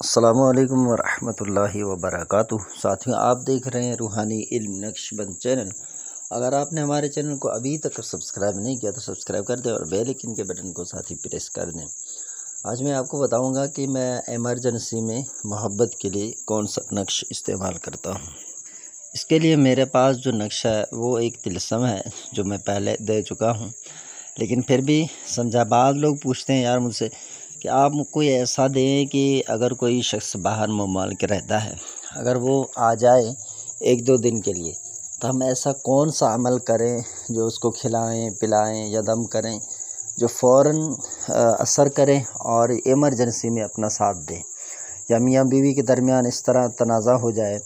السلام علیکم ورحمۃ اللہ وبرکاتہ۔ ساتھیوں، آپ دیکھ رہے ہیں روحانی علم نقش بند چینل۔ اگر آپ نے ہمارے چینل کو ابھی تک سبسکرائب نہیں کیا تو سبسکرائب کر دیں اور بیل آئکن کے بٹن کو ساتھ ہی پریس کر دیں۔ آج میں آپ کو بتاؤں گا کہ میں ایمرجنسی میں محبت کے لیے کون سا نقش استعمال کرتا ہوں۔ اس کے لیے میرے پاس جو نقشہ ہے وہ ایک طلسم ہے جو میں پہلے دے چکا ہوں، لیکن پھر بھی سمجھا بعض لوگ پوچھتے ہیں یار مجھ سے کہ آپ کوئی ایسا دیں کہ اگر کوئی شخص باہر ممالک رہتا ہے، اگر وہ آ جائے ایک دو دن کے لیے تو ہم ایسا کون سا عمل کریں جو اس کو کھلائیں پلائیں یا دم کریں جو فوراً اثر کریں اور ایمرجنسی میں اپنا ساتھ دیں، یا میاں بیوی کے درمیان اس طرح تنازع ہو جائے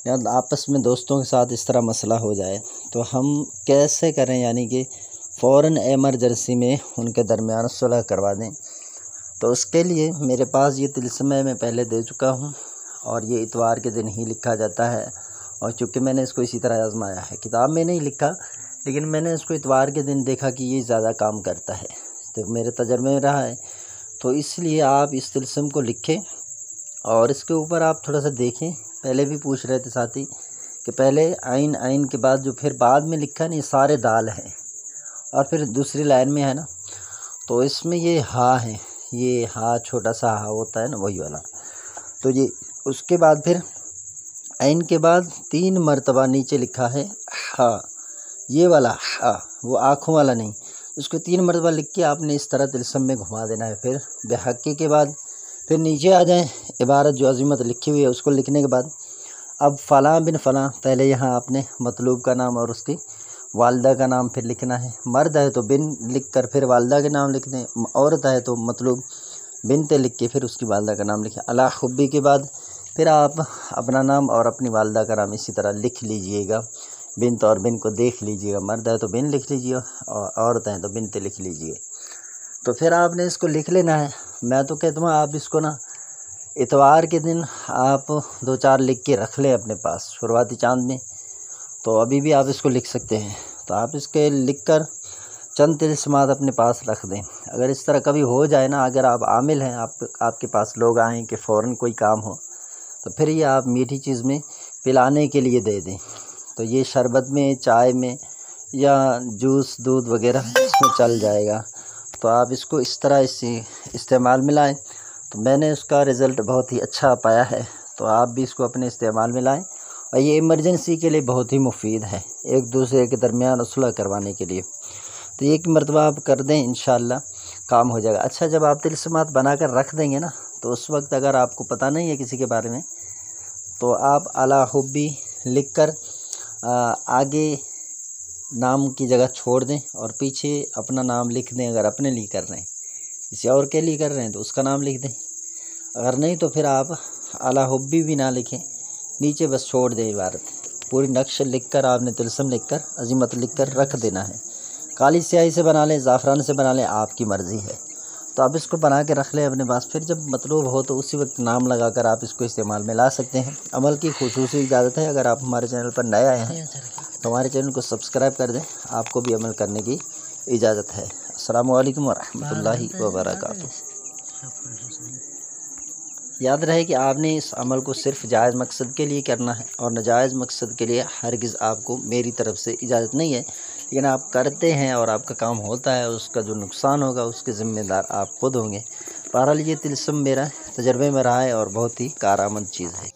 یا آپس میں دوستوں کے ساتھ اس طرح مسئلہ ہو جائے تو ہم کیسے کریں، یعنی کہ فوراً ایمرجنسی میں ان کے درمیان صلح کروا دیں۔ تو اس کے لیے میرے پاس یہ طلسم ہے، میں پہلے دے چکا ہوں اور یہ اتوار کے دن ہی لکھا جاتا ہے، اور چونکہ میں نے اس کو اسی طرح آزمایا ہے، کتاب میں نہیں لکھا لیکن میں نے اس کو اتوار کے دن دیکھا کہ یہ زیادہ کام کرتا ہے، تو میرے تجربے میں رہا ہے، تو اس لیے آپ اس طلسم کو لکھیں اور اس کے اوپر آپ تھوڑا سا دیکھیں۔ پہلے بھی پوچھ رہے تھے ساتھی کہ پہلے عین کے بعد جو پھر بعد میں لکھا نا، یہ سارے دال ہیں، اور پھر دوسری لائن میں ہے نا، تو اس میں یہ ہا ہے، یہ ہا چھوٹا سا ہا ہوتا ہے نا، وہی والا، تو یہ اس کے بعد پھر عین کے بعد 3 مرتبہ نیچے لکھا ہے ہا، یہ والا ہا، وہ آنکھوں والا نہیں، اس کو 3 مرتبہ لکھ کے آپ نے اس طرح طلسم میں گھما دینا ہے۔ پھر بحقی کے بعد پھر نیچے آ جائیں، عبارت جو عظمت لکھی ہوئی ہے اس کو لکھنے کے بعد اب فلاں بن فلاں، پہلے یہاں آپ نے مطلوب کا نام اور اس کی والدہ کا نام پھر لکھنا ہے، مرد ہے تو بن لکھ کر پھر والدہ کے نام لکھ دیں، عورت ہے تو مطلوب بنت لکھ کے پھر اس کی والدہ کا نام لکھیں۔ علی حبی کے بعد پھر آپ اپنا نام اور اپنی والدہ کا نام اسی طرح لکھ لیجئے گا، بنت اور بن کو دیکھ لیجئے گا، مرد ہے تو بن لکھ لیجئے اور عورت ہے تو بنت لکھ لیجئے۔ تو پھر آپ نے اس کو لکھ لینا ہے۔ میں تو کہتا ہوں آپ اس کو نا اتوار کے دن آپ 2-4 لکھ کے رکھ لیں اپنے پاس شروعاتی چاند میں، تو ابھی بھی آپ اس کو لکھ سکتے ہیں۔ تو آپ اس کے لکھ کر چند طلسمات اپنے پاس رکھ دیں۔ اگر اس طرح کبھی ہو جائے نا، اگر آپ عامل ہیں، آپ کے پاس لوگ آئیں کہ فوراً کوئی کام ہو، تو پھر یہ آپ میٹھی چیز میں پلانے کے لیے دے دیں، تو یہ شربت میں، چائے میں یا جوس دودھ وغیرہ اس میں چل جائے گا۔ تو آپ اس کو اس طرح استعمال میں لائیں، تو میں نے اس کا رزلٹ بہت ہی اچھا پایا ہے، تو آپ بھی اس کو اپنے استعمال میں لائیں، اور یہ ایمرجنسی کے لیے بہت ہی مفید ہے، ایک دوسرے کے درمیان صلح کروانے کے لیے۔ تو ایک مرتبہ آپ کر دیں، انشاءاللہ کام ہو جائے گا۔ اچھا، جب آپ طلسمات بنا کر رکھ دیں گے نا، تو اس وقت اگر آپ کو پتہ نہیں ہے کسی کے بارے میں، تو آپ علی حبی لکھ کر آگے نام کی جگہ چھوڑ دیں اور پیچھے اپنا نام لکھ دیں۔ اگر اپنے لیے کر رہے ہیں، کسی اور کے لیے کر رہے ہیں تو اس کا نام لکھ دیں، اگر نہیں تو پھر آپ علی حبی بھی نہ لکھیں، نیچے بس چھوڑ دیں عبارت، پوری نقش لکھ کر آپ نے طلسم لکھ کر عظمت لکھ کر رکھ دینا ہے۔ کالی سیاہی سے بنا لیں، زعفران سے بنا لیں، آپ کی مرضی ہے۔ تو آپ اس کو بنا کے رکھ لیں اپنے پاس، پھر جب مطلوب ہو تو اسی وقت نام لگا کر آپ اس کو استعمال میں لا سکتے ہیں۔ عمل کی خصوصی اجازت ہے، اگر آپ ہمارے چینل پر نئے آئے ہیں تو ہمارے چینل کو سبسکرائب کر دیں، آپ کو بھی عمل کرنے کی اجازت ہے۔ السلام علیکم ورحمۃ اللہ وبرکاتہ۔ یاد رہے کہ آپ نے اس عمل کو صرف جائز مقصد کے لیے کرنا ہے، اور ناجائز مقصد کے لیے ہرگز آپ کو میری طرف سے اجازت نہیں ہے، لیکن آپ کرتے ہیں اور آپ کا کام ہوتا ہے، اس کا جو نقصان ہوگا اس کے ذمہ دار آپ خود ہوں گے۔ بہرحال یہ طلسم میرا تجربے میں رہا ہے اور بہت ہی کارآمد چیز ہے۔